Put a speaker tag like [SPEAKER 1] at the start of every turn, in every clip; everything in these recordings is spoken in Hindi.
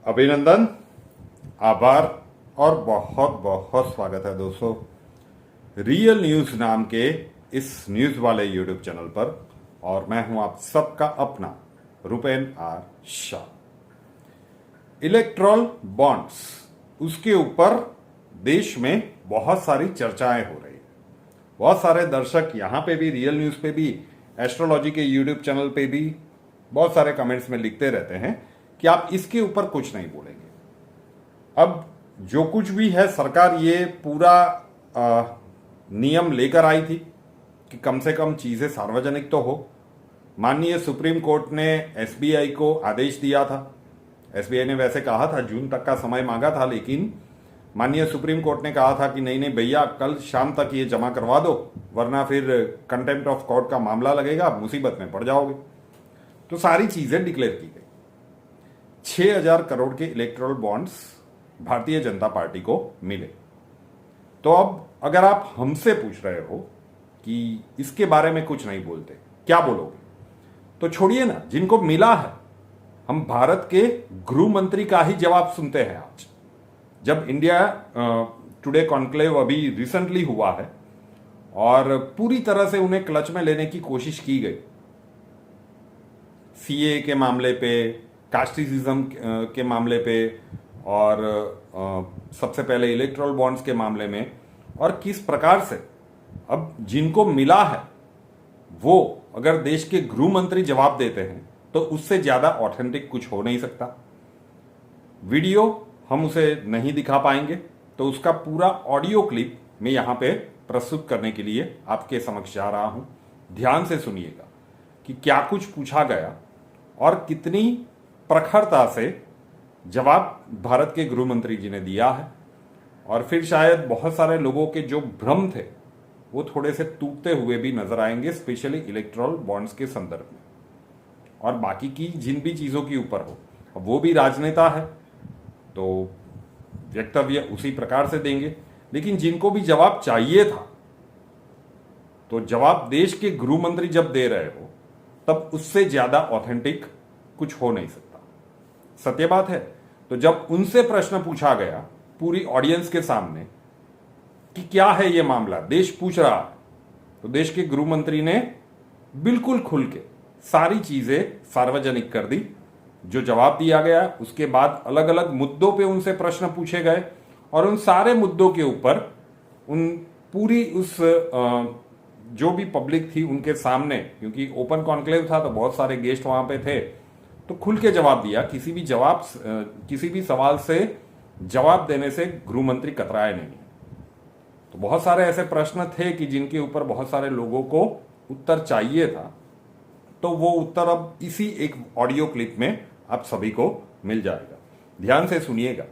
[SPEAKER 1] अभिनंदन, आभार और बहुत बहुत स्वागत है दोस्तों रियल न्यूज नाम के इस न्यूज वाले यूट्यूब चैनल पर। और मैं हूं आप सबका अपना Rupen R Shah. Electoral bonds, उसके ऊपर देश में बहुत सारी चर्चाएं हो रही है। बहुत सारे दर्शक यहां पे भी, रियल न्यूज पे भी, एस्ट्रोलॉजी के यूट्यूब चैनल पे भी बहुत सारे कमेंट्स में लिखते रहते हैं कि आप इसके ऊपर कुछ नहीं बोलेंगे। अब जो कुछ भी है, सरकार ये पूरा नियम लेकर आई थी कि कम से कम चीजें सार्वजनिक तो हो। माननीय सुप्रीम कोर्ट ने एसबीआई को आदेश दिया था। एसबीआई ने वैसे कहा था जून तक का समय मांगा था, लेकिन माननीय सुप्रीम कोर्ट ने कहा था कि नहीं भैया, कल शाम तक ये जमा करवा दो, वरना फिर कंटेम्प्ट ऑफ कोर्ट का मामला लगेगा, मुसीबत में पड़ जाओगे। तो सारी चीजें डिक्लेयर की गई। 6,000 करोड़ के erectile bonds Bharatiya Janata party को मिले। तो अब अगर आप हमसे पूछ रहे हो कि इसके बारे में कुछ नहीं बोलते, क्या बोलोगे? तो छोड़िए ना, जिनको मिला है, हम भारत के गृह मंत्री का ही जवाब सुनते हैं। आज जब इंडिया टुडे कॉन्क्लेव अभी रिसेंटली हुआ है और पूरी तरह से उन्हें क्लच में लेने की कोशिश की गई, सीए के मामले पे, कास्टिज्म के मामले पे और सबसे पहले इलेक्ट्रल बॉन्ड्स के मामले में, और किस प्रकार से अब जिनको मिला है वो अगर देश के गृह मंत्री जवाब देते हैं तो उससे ज्यादा ऑथेंटिक कुछ हो नहीं सकता। वीडियो हम उसे नहीं दिखा पाएंगे, तो उसका पूरा ऑडियो क्लिप मैं यहां पे प्रस्तुत करने के लिए आपके समक्ष जा रहा हूं। ध्यान से सुनिएगा कि क्या कुछ पूछा गया और कितनी प्रखरता से जवाब भारत के गृह मंत्री जी ने दिया है। और फिर शायद बहुत सारे लोगों के जो भ्रम थे वो थोड़े से टूटते हुए भी नजर आएंगे, स्पेशली इलेक्ट्रल बॉन्ड्स के संदर्भ में। और बाकी की जिन भी चीजों के ऊपर हो, वो भी राजनेता है तो वक्तव्य उसी प्रकार से देंगे, लेकिन जिनको भी जवाब चाहिए था, तो जवाब देश के गृह मंत्री जब दे रहे हो तब उससे ज्यादा ऑथेंटिक कुछ हो नहीं सकता। सत्य बात है। तो जब उनसे प्रश्न पूछा गया पूरी ऑडियंस के सामने कि क्या है ये मामला, देश पूछ रहा है, तो देश के गृह मंत्री ने बिल्कुल खुल के सारी चीजें सार्वजनिक कर दी। जो जवाब दिया गया, उसके बाद अलग अलग मुद्दों पे उनसे प्रश्न पूछे गए और उन सारे मुद्दों के ऊपर उन पूरी उस जो भी पब्लिक थी उनके सामने, क्योंकि ओपन कॉन्क्लेव था तो बहुत सारे गेस्ट वहां पे थे, तो खुल के जवाब दिया। किसी भी सवाल से जवाब देने से गृह मंत्री कतराए नहीं। तो बहुत सारे ऐसे प्रश्न थे कि जिनके ऊपर बहुत सारे लोगों को उत्तर चाहिए था, तो वो उत्तर अब इसी एक ऑडियो क्लिप में आप सभी को मिल जाएगा। ध्यान से सुनिएगा।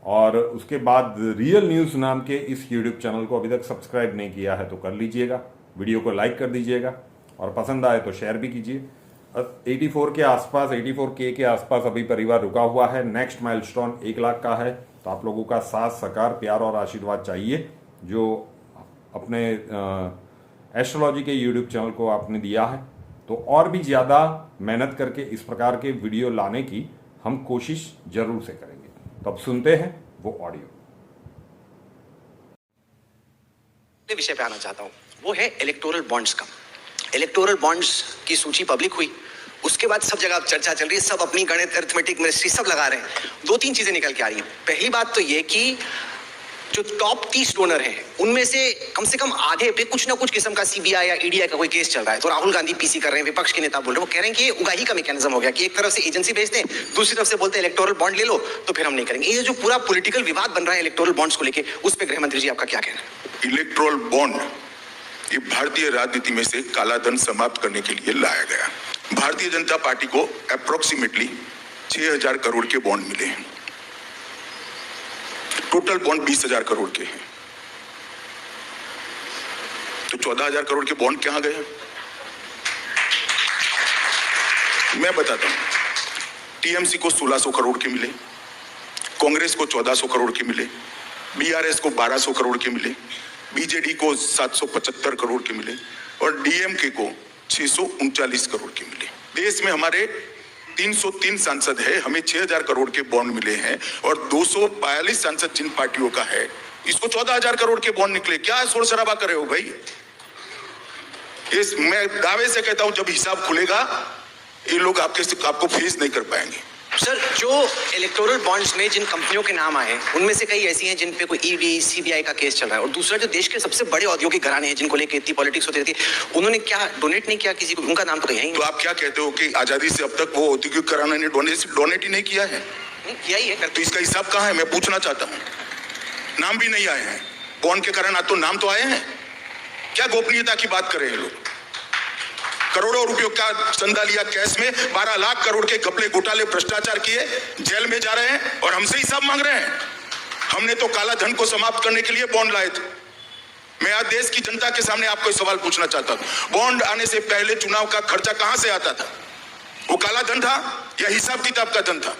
[SPEAKER 1] और उसके बाद रियल न्यूज नाम के इस यूट्यूब चैनल को अभी तक सब्सक्राइब नहीं किया है तो कर लीजिएगा, वीडियो को लाइक कर दीजिएगा और पसंद आए तो शेयर भी कीजिए। 84 के आसपास, 84K के आसपास अभी परिवार रुका हुआ है। नेक्स्ट माइलस्टोन 1 लाख का है। तो आप लोगों का साथ, सहकार, प्यार और आशीर्वाद चाहिए, जो अपने एस्ट्रोलॉजी के यूट्यूब चैनल को आपने दिया है। तो और भी ज्यादा मेहनत करके इस प्रकार के वीडियो लाने की हम कोशिश जरूर से करेंगे। तो अब सुनते हैं वो ऑडियो।
[SPEAKER 2] विषय पे आना चाहता हूं, वो है इलेक्टोरल बॉन्ड्स का। इलेक्टोरल बॉन्ड्स की सूची पब्लिक हुई, उसके बाद सब जगह चर्चा चल रही है, सब अपनी गणित, अरिथमेटिक, मिनिस्ट्री सब लगा रहे हैं। 2-3 चीजें निकल के आ रही हैं। पहली बात तो ये कि जो टॉप 30 डोनर हैं उनमें से कम आधे पे कुछ ना कुछ किस्म का सीबीआई या ईडीआई का कोई केस चल रहा है। तो राहुल गांधी पीसी कर रहे हैं, विपक्ष के नेता बोल रहे हैं, वो कह रहे हैं कि ये उगाही का मैकेनिज्म हो गया कि एक तरफ से एजेंसी भेजते हैं, दूसरी तरफ से बोलते हैं इलेक्टोरल बॉन्ड ले लो, तो फिर हम नहीं करेंगे। ये जो पूरा पॉलिटिकल विवाद बन रहा है इलेक्टोरल बॉन्ड्स को लेकर, उस पर गृह मंत्री जी आपका क्या कहना है?
[SPEAKER 3] इलेक्टोरल बॉन्ड ये भारतीय राजनीति में से काला धन समाप्त करने के लिए लाया गया। भारतीय जनता पार्टी को अप्रोक्सीमेटली 6,000 करोड़ के बॉन्ड मिले हैं। टोटल बॉन्ड 20,000 करोड़ के हैं। तो 14,000 करोड़ के बॉन्ड कहां गए? मैं बताता हूं। टीएमसी को 1,600 करोड़ के मिले, कांग्रेस को 1,400 करोड़ के मिले, बीआरएस को 1,200 करोड़ के मिले, बीजेडी को 775 करोड़ के मिले और डीएमके को 639 करोड़ के मिले। देश में हमारे 303 सांसद है, हमें 6000 करोड़ के बॉन्ड मिले हैं और 242 सांसद जिन पार्टियों का है, इसको 14000 करोड़ के बॉन्ड निकले। क्या शोर शराबा कर रहे हो भाई? मैं दावे से कहता हूं, जब हिसाब खुलेगा ये लोग आपको फेस नहीं कर पाएंगे।
[SPEAKER 2] सर, जो इलेक्टोरल बॉन्ड्स में जिन कंपनियों के नाम आए उनमें से कई ऐसी हैं जिन पे कोई ईडी सीबीआई का केस चल रहा है, और दूसरा जो देश के सबसे बड़े औद्योगिक घराने हैं जिनको लेकर इतनी पॉलिटिक्स होती रहती है, उन्होंने क्या डोनेट नहीं किया किसी को? उनका नाम तो कहीं नहीं।
[SPEAKER 3] तो आप क्या कहते हो कि आजादी से अब तक वो औद्योगिक घराने ने डोनेट ही नहीं किया है?
[SPEAKER 2] किया ही है।
[SPEAKER 3] तो इसका हिसाब कहाँ है? मैं पूछना चाहता हूँ। नाम भी नहीं आए हैं बॉन्ड के कारण, तो नाम तो आए हैं। क्या गोपनीयता की बात कर रहे हैं लोग? करोड़ों रुपयों का चंदा लिया कैश में, 12 लाख करोड़ के घपले घोटाले भ्रष्टाचार किए, जेल में जा रहे हैं और हमसे हिसाब मांग रहे हैं। हमने तो काला धन को समाप्त करने के लिए बॉन्ड लाए थे। मैं आज देश की जनता के सामने आपको सवाल पूछना चाहता हूं, बॉन्ड आने से पहले चुनाव का खर्चा कहां से आता था? वो काला धन था या हिसाब किताब का धन था?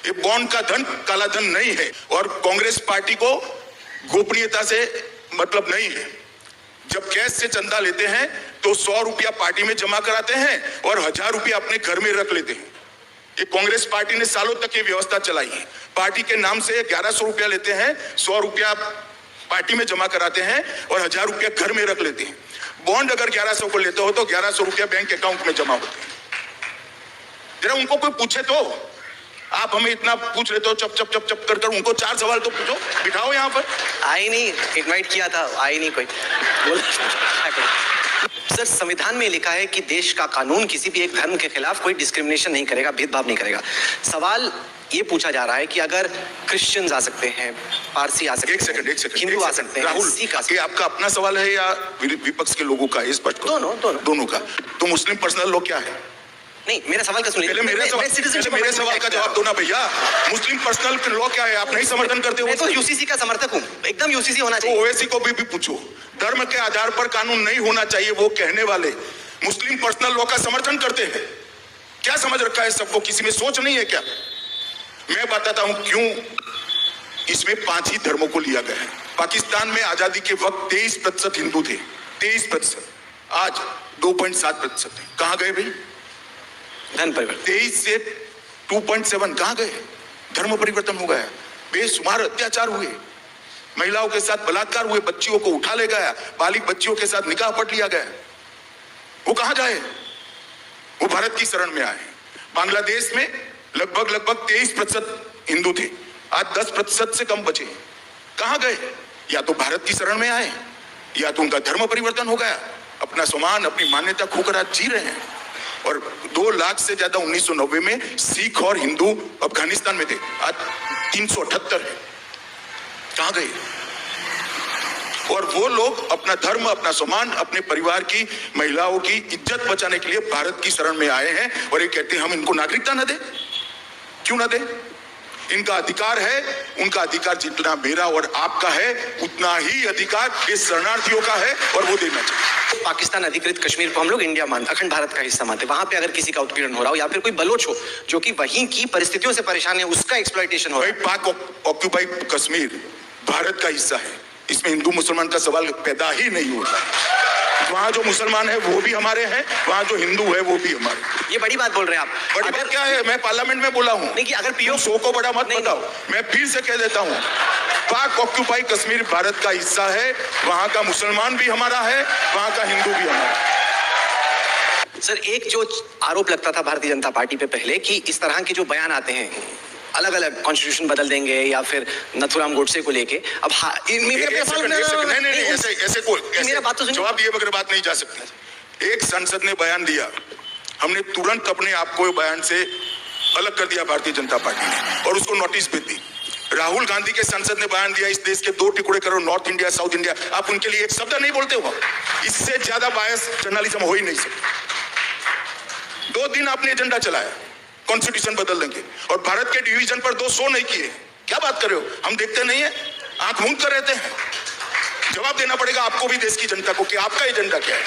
[SPEAKER 3] ये बॉन्ड का धन काला धन नहीं है, और कांग्रेस पार्टी को गोपनीयता से मतलब नहीं है। जब कैश से चंदा लेते हैं तो 100 रुपया पार्टी में जमा कराते हैं और 1000 रुपया अपने घर में रख लेते हैं। ये कांग्रेस पार्टी ने सालों तक ये व्यवस्था चलाई है। पार्टी के नाम से 1100 रुपया लेते हैं, 100 रुपया पार्टी में जमा कराते हैं और 1000 रुपया घर में रख लेते हैं। बॉन्ड अगर 1100 को लेते हो तो 1100 रुपया बैंक अकाउंट में जमा होते हैं। जरा उनको कोई पूछे तो, आप हमें इतना पूछ रहे हो चप चप चप चप कर कर, उनको 4 सवाल तो पूछो, बिठाओ यहाँ पर।
[SPEAKER 2] आई नहीं, इनवाइट किया था, आई नहीं कोई। सर, संविधान में लिखा है कि देश का कानून किसी भी एक धर्म के खिलाफ कोई डिस्क्रिमिनेशन नहीं करेगा, भेदभाव नहीं करेगा। सवाल ये पूछा जा रहा है कि अगर क्रिश्चियंस आ सकते हैं, पारसी आ सकते हैं, एक सेकंड, हिंदू आ सकते हैं,
[SPEAKER 3] राहुल,
[SPEAKER 2] सिख आ सकते
[SPEAKER 3] ये आपका अपना सवाल है या विपक्ष के लोगों का? स्पष्ट करो। दोनों का। तो मुस्लिम पर्सनल लॉ क्या है?
[SPEAKER 2] नहीं, मेरा सवाल का सुनिए।
[SPEAKER 3] पहले मेरे सवाल का जवाब दो ना भैया। मुस्लिम पर्सनल लॉ क्या है? आप नहीं समर्थन करते हो?
[SPEAKER 2] मैं तो यूसीसी का समर्थक हूँ, एकदम यूसीसी होना चाहिए।
[SPEAKER 3] तो ओवैसी को भी पूछो, धर्म के आधार पर कानून नहीं होना चाहिए, वो कहने वाले मुस्लिम पर्सनल लॉ का समर्थन करते हैं। क्या समझ रखा है सबको? किसी में सोच नहीं है क्या? मैं बताता हूं क्यों इसमें 5 ही धर्मों को लिया गया है। पाकिस्तान में आजादी के वक्त 23% हिंदू थे, 23%। आज 2.7% है। कहां गए भाई?
[SPEAKER 2] धर्म परिवर्तन
[SPEAKER 3] 23 से 2.7 कहां गए? धर्म परिवर्तन हो गया। बेशुमार अत्याचार हुए, महिलाओं के साथ बलात्कार हुए, बच्चियों को उठा ले गया, बालिग बच्चियों के साथ निकाह पढ़ लिया गया। वो कहां जाए? वो भारत की शरण में आए। बांग्लादेश में लगभग 23% हिंदू थे, आज 10% से कम बचे। कहां गए? या तो भारत की शरण में आए या तो उनका धर्म परिवर्तन हो गया, अपना सम्मान अपनी मान्यता खोकर आज जी रहे हैं। और 2 लाख से ज्यादा 1990 में सिख और हिंदू अफगानिस्तान में थे, आज 378 है। कहां गए? और वो लोग अपना धर्म, अपना सम्मान, अपने परिवार की महिलाओं की इज्जत बचाने के लिए भारत की शरण में आए हैं और ये कहते हैं हम इनको नागरिकता न दें। क्यों ना दें? इनका अधिकार है। उनका अधिकार जितना मेरा और आपका है उतना ही अधिकार इस शरणार्थियों का है और वो देना चाहिए।
[SPEAKER 2] पाकिस्तान अधिकृत कश्मीर को हम लोग इंडिया मानते, अखंड भारत का हिस्सा मानते। वहां पे अगर किसी का उत्पीड़न हो रहा हो या फिर कोई बलोच हो जो कि वहीं की परिस्थितियों से परेशान है, उसका एक्सप्लॉइटेशन हो रहा है।
[SPEAKER 3] पाक ऑक्यूपाई कश्मीर भारत का हिस्सा है, इसमें हिंदू मुसलमान का सवाल पैदा ही नहीं होता। वहाँ जो मुसलमान है वो भी हमारे हैं, वहाँ जो हिंदू है वो भी हमारे।
[SPEAKER 2] ये बड़ी बात बोल रहे हैं आप।
[SPEAKER 3] बड़ी बात क्या है? मैं पार्लियामेंट में बोला हूँ।
[SPEAKER 2] नहीं कि अगर पीओ
[SPEAKER 3] शो को बड़ा मत बताओ। मैं फिर से कह देता हूँ, पाक ऑक्यूपाई कश्मीर भारत का हिस्सा है, वहाँ का मुसलमान भी हमारा है, वहाँ का हिंदू भी हमारा है।
[SPEAKER 2] सर, एक जो आरोप लगता था भारतीय जनता पार्टी पे पहले कि इस तरह के जो बयान आते हैं, अलग अलग कॉन्स्टिट्यूशन बदल देंगे या फिर नथुराम गोडसे को लेके, अब
[SPEAKER 3] मेरा बात तो जवाब दिए बगैर बात नहीं जा सकती। एक सांसद ने बयान दिया, हमने तुरंत अपने आप को बयान से अलग कर दिया भारतीय जनता पार्टी ने और उसको नोटिस भेज दी। राहुल गांधी के सांसद ने बयान दिया, इस देश के 2 टुकड़े करो, नॉर्थ इंडिया साउथ इंडिया। आप उनके लिए एक शब्द नहीं बोलते हो। इससे ज्यादा बायस जर्नलिज्म हो ही नहीं सकता। 2 दिन आपने एजेंडा चलाया, कॉन्स्टिट्यूशन बदल देंगे, और भारत के डिवीजन पर 2 शो नहीं किए। क्या बात कर रहे हो? हम देखते नहीं है, आंख मूंद कर रहते हैं। जवाब देना पड़ेगा आपको भी, देश की जनता को, कि आपका एजेंडा क्या है।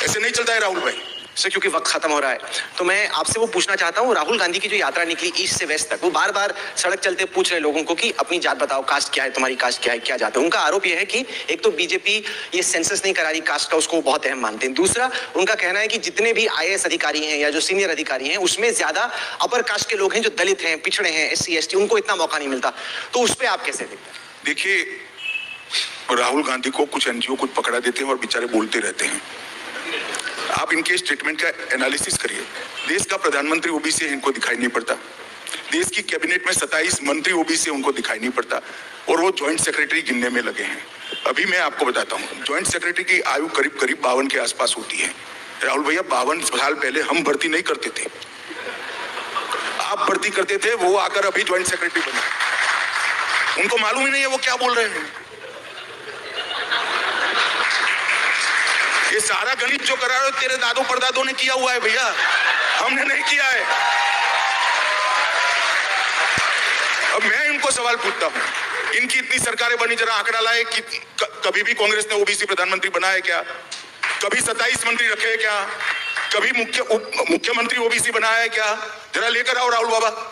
[SPEAKER 3] ऐसे नहीं चलता है राहुल भाई।
[SPEAKER 2] सर क्योंकि वक्त खत्म हो रहा है तो मैं आपसे वो पूछना चाहता हूँ, राहुल गांधी की जो यात्रा निकली ईस्ट से वेस्ट तक, वो बार बार सड़क चलते पूछ रहे लोगों को कि अपनी जात बताओ, कास्ट क्या है तुम्हारी, कास्ट क्या है, क्या जाते हो। उनका आरोप यह है कि एक तो बीजेपी ये सेंसस नहीं करा रही कास्ट का, उसको बहुत अहम मानते हैं। दूसरा उनका कहना है कि जितने भी IAS अधिकारी हैं या जो सीनियर अधिकारी हैं उसमें ज्यादा अपर कास्ट के लोग हैं, जो दलित हैं, पिछड़े हैं, SC ST, उनको इतना मौका नहीं मिलता। तो उस पर आप कैसे देखते हैं?
[SPEAKER 3] देखिए, राहुल गांधी को कुछ NGO कुछ पकड़ा देते हैं और बेचारे बोलते रहते हैं। आप इनके स्टेटमेंट का एनालिसिस करिए। देश का प्रधानमंत्री ओबीसी है, इनको दिखाई नहीं पड़ता। देश की कैबिनेट में 27 मंत्री ओबीसी, उनको दिखाई नहीं पड़ता, और वो ज्वाइंट सेक्रेटरी गिनने में लगे हैं। अभी मैं आपको बताता हूँ, ज्वाइंट सेक्रेटरी की आयु करीब 52 के आसपास होती है। राहुल भैया, 52 साल पहले हम भर्ती नहीं करते थे, आप भर्ती करते थे, वो आकर अभी ज्वाइंट सेक्रेटरी बने। उनको मालूम ही नहीं है वो क्या बोल रहे हैं। ये सारा गणित जो करा रहे हो तेरे दादो परदादों ने किया हुआ है भैया, हमने नहीं किया है। अब मैं इनको सवाल पूछता हूं, इनकी इतनी सरकारें बनी, जरा आंकड़ा लाए कि कभी भी कांग्रेस ने ओबीसी प्रधानमंत्री बनाया क्या? कभी 27 मंत्री रखे क्या? कभी मुख्यमंत्री ओबीसी बनाया है क्या? जरा लेकर आओ राहुल बाबा।